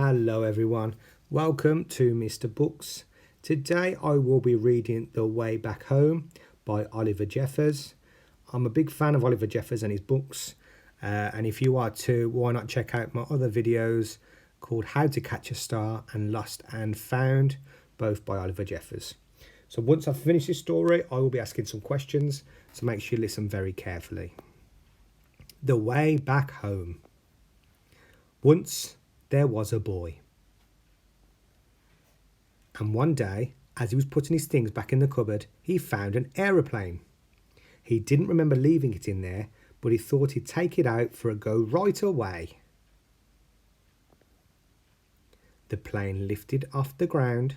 Hello everyone, welcome to Mr. Books. Today I will be reading The Way Back Home by Oliver Jeffers. I'm a big fan of Oliver Jeffers and his books, and if you are too, why not check out my other videos called How to Catch a Star and Lost and Found, both by Oliver Jeffers. So once I've finished this story, I will be asking some questions, so make sure you listen very carefully. The Way Back Home. Once there was a boy. And one day, as he was putting his things back in the cupboard, he found an aeroplane. He didn't remember leaving it in there, but he thought he'd take it out for a go right away. The plane lifted off the ground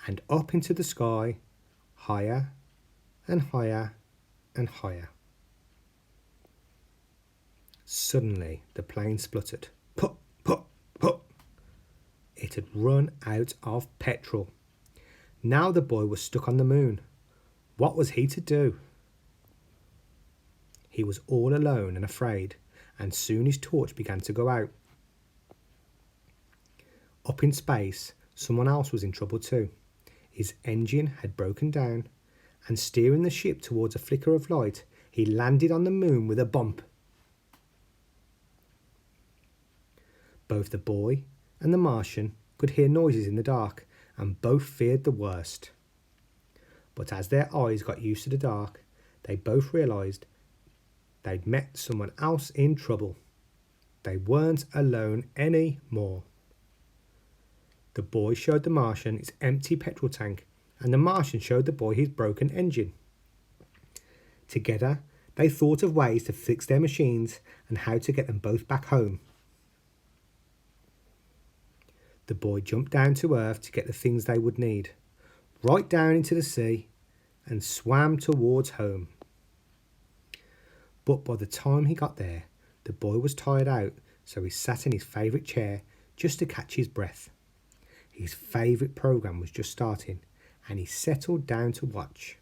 and up into the sky, higher and higher and higher. Suddenly, the plane spluttered. Put, put, put. It had run out of petrol. Now the boy was stuck on the moon. What was he to do? He was all alone and afraid, and soon his torch began to go out. Up in space, someone else was in trouble too. His engine had broken down, and steering the ship towards a flicker of light, he landed on the moon with a bump. Both the boy and the Martian could hear noises in the dark, and both feared the worst. But as their eyes got used to the dark, they both realised they'd met someone else in trouble. They weren't alone anymore. The boy showed the Martian his empty petrol tank, and the Martian showed the boy his broken engine. Together, they thought of ways to fix their machines and how to get them both back home. The boy jumped down to earth to get the things they would need, right down into the sea, and swam towards home. But by the time he got there, the boy was tired out, so he sat in his favourite chair just to catch his breath. His favourite programme was just starting, and he settled down to watch.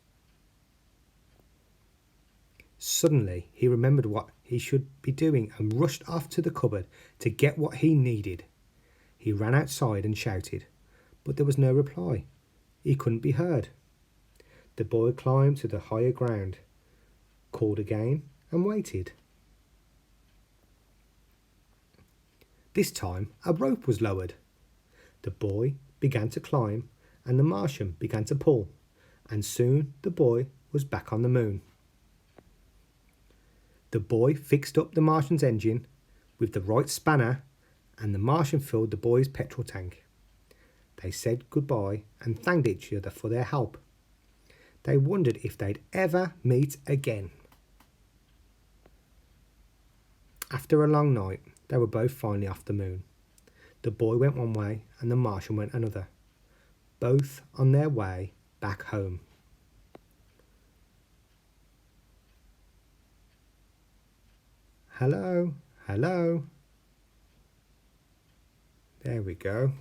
Suddenly, he remembered what he should be doing and rushed off to the cupboard to get what he needed. He ran outside and shouted, but there was no reply. He couldn't be heard. The boy climbed to the higher ground, called again, and waited. This time, a rope was lowered. The boy began to climb, and the Martian began to pull, and soon the boy was back on the moon. The boy fixed up the Martian's engine with the right spanner, and the Martian filled the boy's petrol tank. They said goodbye and thanked each other for their help. They wondered if they'd ever meet again. After a long night, they were both finally off the moon. The boy went one way and the Martian went another, both on their way back home. Hello, hello. There we go.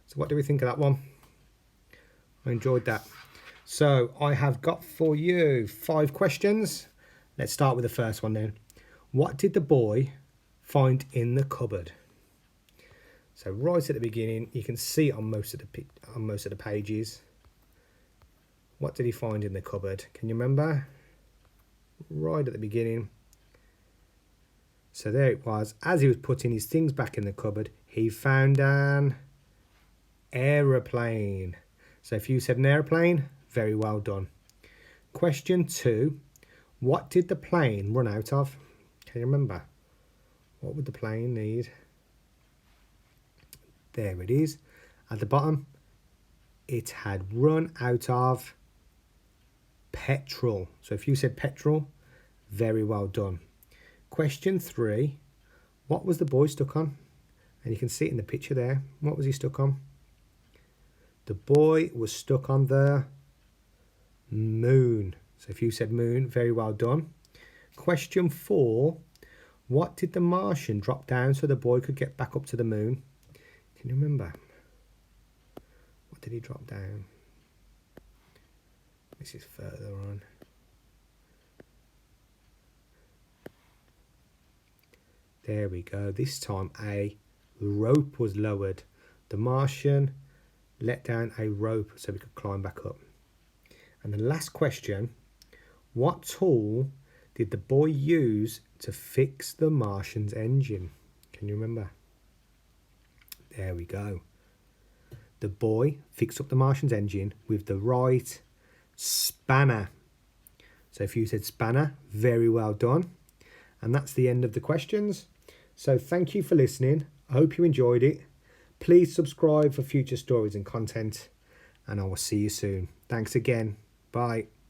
So what do we think of that one? I enjoyed that. So I have got for you 5 questions. Let's start with the first one then. What did the boy find in the cupboard? So right at the beginning, you can see on most of the pages. What did he find in the cupboard? Can you remember? Right at the beginning. So there it was. As he was putting his things back in the cupboard, he found an aeroplane. So if you said an aeroplane, very well done. Question 2. What did the plane run out of? Can you remember? What would the plane need? There it is. At the bottom, it had run out of petrol. So if you said petrol, very well done. Question 3. What was the boy stuck on? And you can see it in the picture there. What was he stuck on? The boy was stuck on the moon. So if you said moon, very well done. Question 4. What did the Martian drop down so the boy could get back up to the moon? Can you remember? What did he drop down? This is further on. There we go. This time a rope was lowered. The Martian let down a rope so we could climb back up. And the last question, what tool did the boy use to fix the Martian's engine? Can you remember? There we go. The boy fixed up the Martian's engine with the right spanner. So if you said spanner, very well done. And that's the end of the questions. So thank you for listening. I hope you enjoyed it. Please subscribe for future stories and content, and I will see you soon. Thanks again. Bye.